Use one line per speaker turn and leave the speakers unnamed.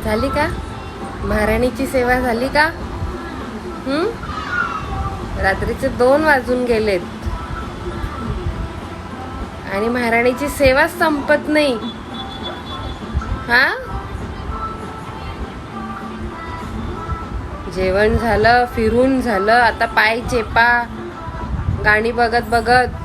झाली का? महाराणीची सेवा झाली का? रात्रीचे 2 वाजून गेलेत आणि महाराणीची सेवा संपत नाही. हा, जेवण झालं, फिरून झालं, आता पाय चेपा गाणी बघत बघत.